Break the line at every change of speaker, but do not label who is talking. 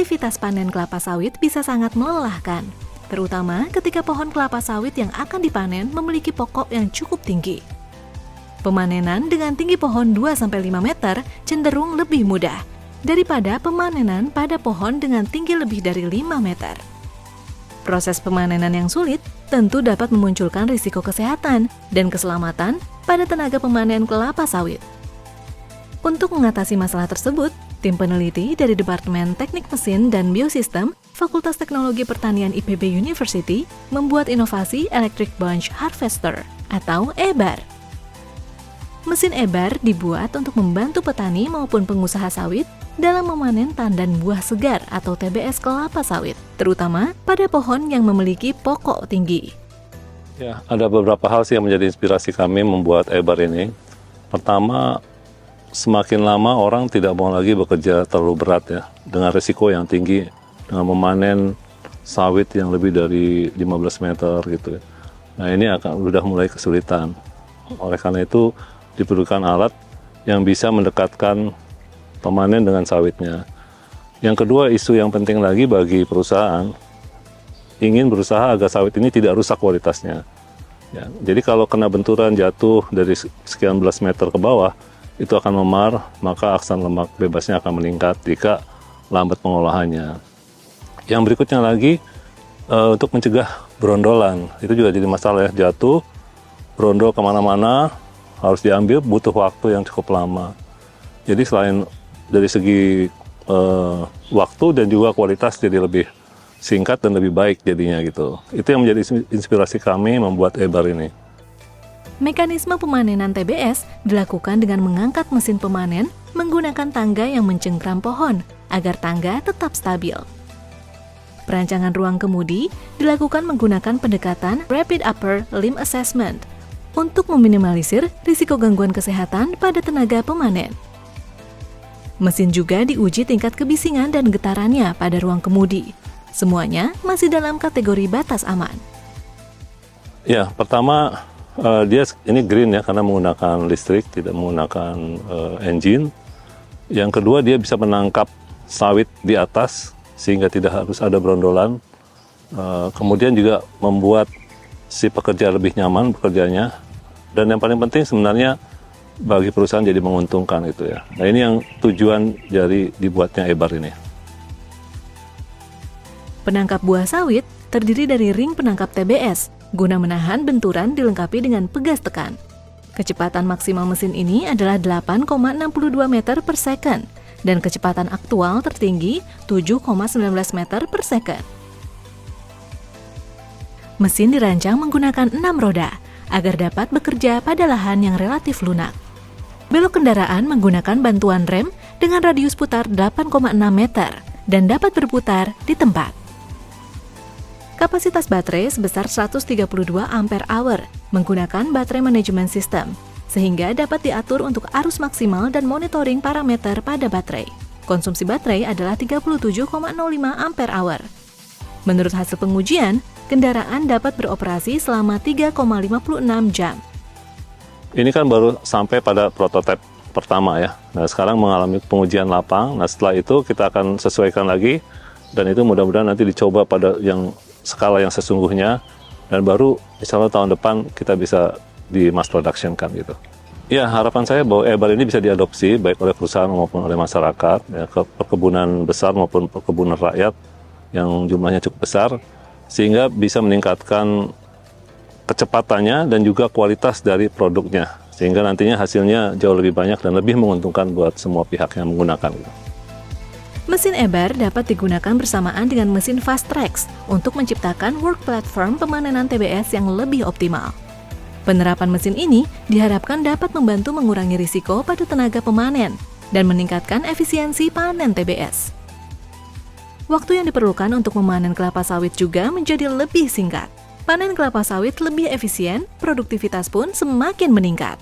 aktivitas panen kelapa sawit bisa sangat melelahkan, terutama ketika pohon kelapa sawit yang akan dipanen memiliki pokok yang cukup tinggi. Pemanenan dengan tinggi pohon 2-5 meter cenderung lebih mudah daripada pemanenan pada pohon dengan tinggi lebih dari 5 meter. Proses pemanenan yang sulit tentu dapat memunculkan risiko kesehatan dan keselamatan pada tenaga pemanen kelapa sawit. Untuk mengatasi masalah tersebut, tim peneliti dari Departemen Teknik Mesin dan Biosistem Fakultas Teknologi Pertanian IPB University membuat inovasi Electric Bunch Harvester atau EBAR. Mesin EBAR dibuat untuk membantu petani maupun pengusaha sawit dalam memanen tandan buah segar atau TBS kelapa sawit, terutama pada pohon yang memiliki pokok tinggi.
Ya, ada beberapa hal sih yang menjadi inspirasi kami membuat EBAR ini. Pertama, semakin lama orang tidak mau lagi bekerja terlalu berat ya, dengan risiko yang tinggi, dengan memanen sawit yang lebih dari 15 meter gitu ya. Nah ini sudah mulai kesulitan. Oleh karena itu diperlukan alat yang bisa mendekatkan pemanen dengan sawitnya. Yang kedua, isu yang penting lagi bagi perusahaan, ingin berusaha agar sawit ini tidak rusak kualitasnya. Ya, jadi kalau kena benturan jatuh dari sekian belas meter ke bawah, itu akan memar, maka aksan lemak bebasnya akan meningkat jika lambat pengolahannya. Yang berikutnya lagi, untuk mencegah berondolan, itu juga jadi masalah ya, jatuh, berondol kemana-mana, harus diambil, butuh waktu yang cukup lama. Jadi selain dari segi waktu dan juga kualitas jadi lebih singkat dan lebih baik jadinya gitu. Itu yang menjadi inspirasi kami membuat EBAR ini.
Mekanisme pemanenan TBS dilakukan dengan mengangkat mesin pemanen menggunakan tangga yang mencengkram pohon agar tangga tetap stabil. Perancangan ruang kemudi dilakukan menggunakan pendekatan Rapid Upper Limb Assessment untuk meminimalisir risiko gangguan kesehatan pada tenaga pemanen. Mesin juga diuji tingkat kebisingan dan getarannya pada ruang kemudi. Semuanya masih dalam kategori batas aman.
Ya, pertama dia ini green ya karena menggunakan listrik, tidak menggunakan engine. Yang kedua, dia bisa menangkap sawit di atas sehingga tidak harus ada berondolan. Kemudian juga membuat si pekerja lebih nyaman bekerjanya. Dan yang paling penting sebenarnya bagi perusahaan jadi menguntungkan itu ya. Nah ini yang tujuan dari dibuatnya EBAR ini.
Penangkap buah sawit terdiri dari ring penangkap TBS guna menahan benturan dilengkapi dengan pegas tekan. Kecepatan maksimal mesin ini adalah 8,62 meter per second dan kecepatan aktual tertinggi 7,19 meter per second. Mesin dirancang menggunakan 6 roda agar dapat bekerja pada lahan yang relatif lunak. Belok kendaraan menggunakan bantuan rem dengan radius putar 8,6 meter dan dapat berputar di tempat. Kapasitas baterai sebesar 132 ampere-hour menggunakan baterai manajemen sistem, sehingga dapat diatur untuk arus maksimal dan monitoring parameter pada baterai. Konsumsi baterai adalah 37,05 ampere-hour. Menurut hasil pengujian, kendaraan dapat beroperasi selama 3,56 jam.
Ini kan baru sampai pada prototipe pertama ya. Nah sekarang mengalami pengujian lapang. Nah setelah itu kita akan sesuaikan lagi dan itu mudah-mudahan nanti dicoba pada yang skala yang sesungguhnya dan baru insya Allah tahun depan kita bisa di mass production kan gitu. Ya harapan saya bahwa EBAR ini bisa diadopsi baik oleh perusahaan maupun oleh masyarakat ya, ke perkebunan besar maupun perkebunan rakyat yang jumlahnya cukup besar sehingga bisa meningkatkan kecepatannya dan juga kualitas dari produknya sehingga nantinya hasilnya jauh lebih banyak dan lebih menguntungkan buat semua pihak yang menggunakan.
Mesin EBAR dapat digunakan bersamaan dengan mesin Fast Trax untuk menciptakan work platform pemanenan TBS yang lebih optimal. Penerapan mesin ini diharapkan dapat membantu mengurangi risiko pada tenaga pemanen dan meningkatkan efisiensi panen TBS. Waktu yang diperlukan untuk memanen kelapa sawit juga menjadi lebih singkat. Panen kelapa sawit lebih efisien, produktivitas pun semakin meningkat.